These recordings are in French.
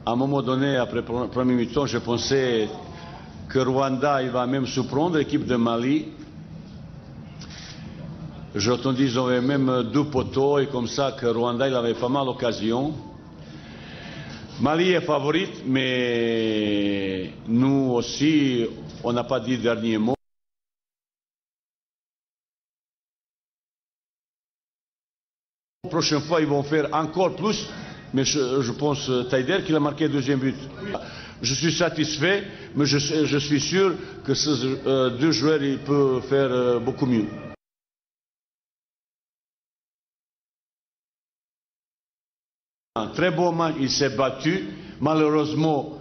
À un moment donné, après le premier mi-temps, je pensais que Rwanda il va même surprendre l'équipe de Mali. J'ai entendu qu'ils avaient même 2 poteaux et comme ça que Rwanda il avait pas mal d'occasions. Mali est favorite, mais nous aussi, on n'a pas dit le dernier mot. La prochaine fois, ils vont faire encore plus, mais je pense Taider qu'il a marqué le deuxième but. Je suis satisfait, mais je suis sûr que ces 2 joueurs ils peuvent faire beaucoup mieux. Un très beau match, il s'est battu. Malheureusement,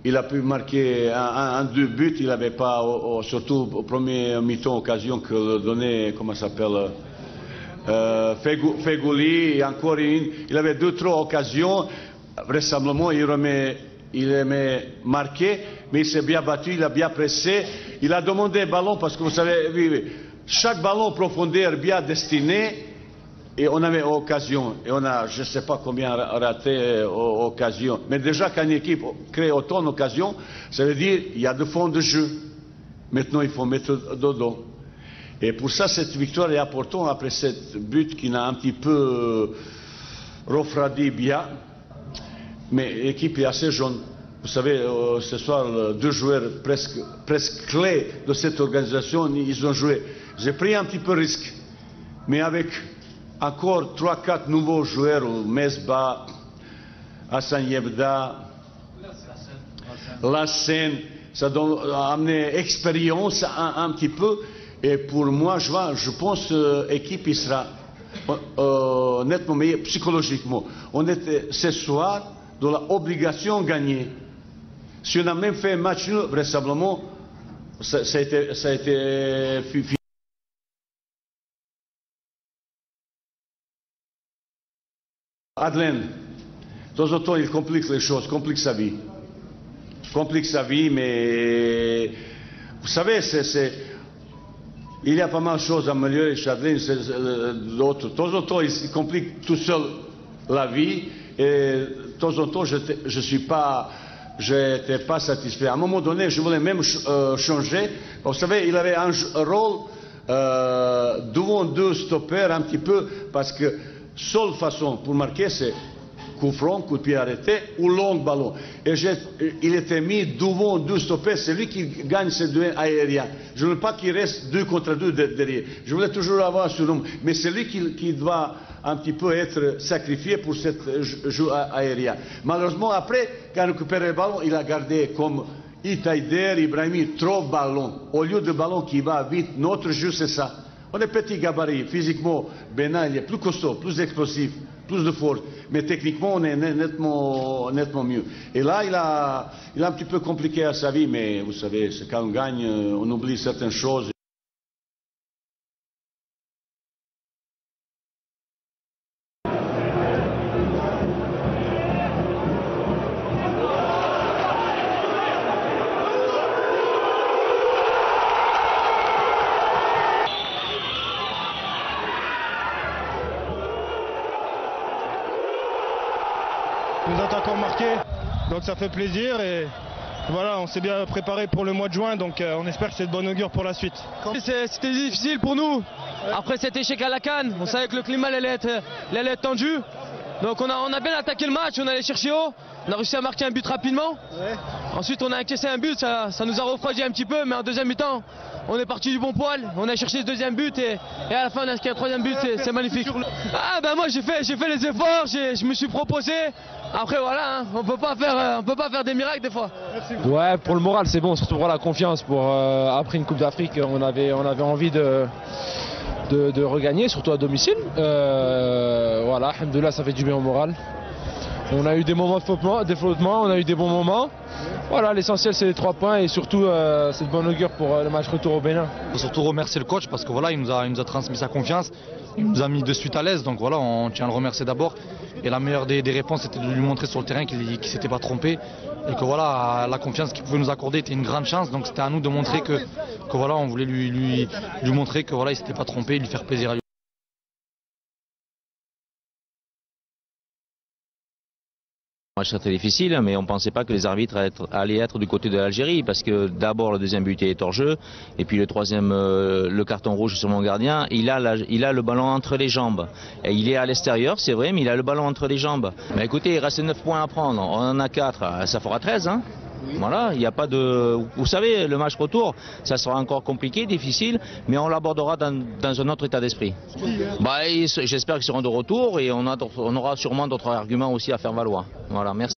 il a pu marquer un 2 buts. Il n'avait pas, surtout au premier mi-temps, occasion que donnait, comment ça s'appelle, Fegouli. Et encore il avait 2-3 occasions. Vraisemblablement, il aimait marquer, mais il s'est bien battu, il a bien pressé. Il a demandé ballon parce que vous savez, chaque ballon en profondeur bien destiné. Et on avait occasion, et on a, je ne sais pas combien raté occasion. Mais déjà, quand une équipe crée autant d'occasions, ça veut dire qu'il y a de fond de jeu. Maintenant, il faut mettre dedans. Et pour ça, cette victoire est importante après cette but qui n'a un petit peu refroidi bien. Mais l'équipe est assez jeune. Vous savez, ce soir, 2 joueurs presque clés de cette organisation, ils ont joué. J'ai pris un petit peu de risque, mais avec encore 3-4 nouveaux joueurs, Mesba, Hassan Yebda, Lassen, ça a amené expérience un petit peu. Et pour moi, je pense que l'équipe sera nettement meilleure psychologiquement. On était ce soir dans l'obligation de gagner. Si on a même fait un match nul, vraisemblablement, ça a été fini. Adlen, de temps en temps, il complique les choses, complique sa vie. Complique sa vie, mais vous savez, il y a pas mal de choses à améliorer chez Adlen, d'autres. De temps en temps, il complique tout seul la vie, et de temps en temps, je n'étais pas satisfait. À un moment donné, je voulais même changer. Vous savez, il avait un rôle devant 2 stoppers un petit peu, parce que seule façon pour marquer, c'est coup franc, coup de pied arrêté ou long ballon. Et il était mis devant 2 stoppers, c'est lui qui gagne ces duels aériens. Je ne veux pas qu'il reste 2 contre 2 derrière. Je voulais toujours avoir ce nombre. Mais c'est lui qui doit un petit peu être sacrifié pour ce jeu aérien. Malheureusement, après, quand il a récupéré le ballon, il a gardé comme Taider, Ibrahimi, trop de ballons. Au lieu de ballon qui va vite, notre jeu c'est ça. On est petit gabarit, physiquement, Benin il est plus costaud, plus explosif, plus de force, mais techniquement on est nettement mieux. Et là, il a un petit peu compliqué à sa vie, mais vous savez, quand on gagne, on oublie certaines choses. Nos attaquants marqués, donc ça fait plaisir et voilà, on s'est bien préparé pour le mois de juin, donc on espère que c'est de bonne augure pour la suite. C'était difficile pour nous, après cet échec à la CAN, on savait que le climat allait être tendu, donc on a bien attaqué le match, on allait chercher haut, on a réussi à marquer un but rapidement, ensuite on a encaissé un but, ça nous a refroidi un petit peu, mais en deuxième mi-temps, on est parti du bon poil, on a cherché ce deuxième but et à la fin on a inscrit un 3e but, c'est magnifique. Ah ben moi j'ai fait les efforts, je me suis proposé. Après voilà, hein, on peut pas faire des miracles des fois. Ouais, pour le moral c'est bon, surtout pour la confiance. Après une Coupe d'Afrique, on avait envie de regagner, surtout à domicile. Voilà, alhamdoulilah, ça fait du bien au moral. On a eu des moments de flottement, on a eu des bons moments. Voilà, l'essentiel c'est les 3 points et surtout c'est de bonne augure pour le match retour au Bénin. Il faut surtout remercier le coach parce que voilà, il nous a transmis sa confiance, il nous a mis de suite à l'aise, donc voilà, on tient à le remercier d'abord. Et la meilleure des réponses c'était de lui montrer sur le terrain qu'il ne s'était pas trompé et que voilà, la confiance qu'il pouvait nous accorder était une grande chance, donc c'était à nous de montrer que voilà, on voulait lui montrer que voilà, il ne s'était pas trompé, lui faire plaisir à lui. Match très difficile, mais on ne pensait pas que les arbitres allaient être du côté de l'Algérie, parce que d'abord le deuxième but est hors jeu, et puis le troisième, le carton rouge sur mon gardien, il a le ballon entre les jambes. Et il est à l'extérieur, c'est vrai, mais il a le ballon entre les jambes. Mais écoutez, il reste 9 points à prendre, on en a 4, ça fera 13, hein. Voilà, il n'y a pas de... Vous savez, le match retour, ça sera encore compliqué, difficile, mais on l'abordera dans un autre état d'esprit. J'espère qu'ils seront de retour et on aura sûrement d'autres arguments aussi à faire valoir. Voilà, merci.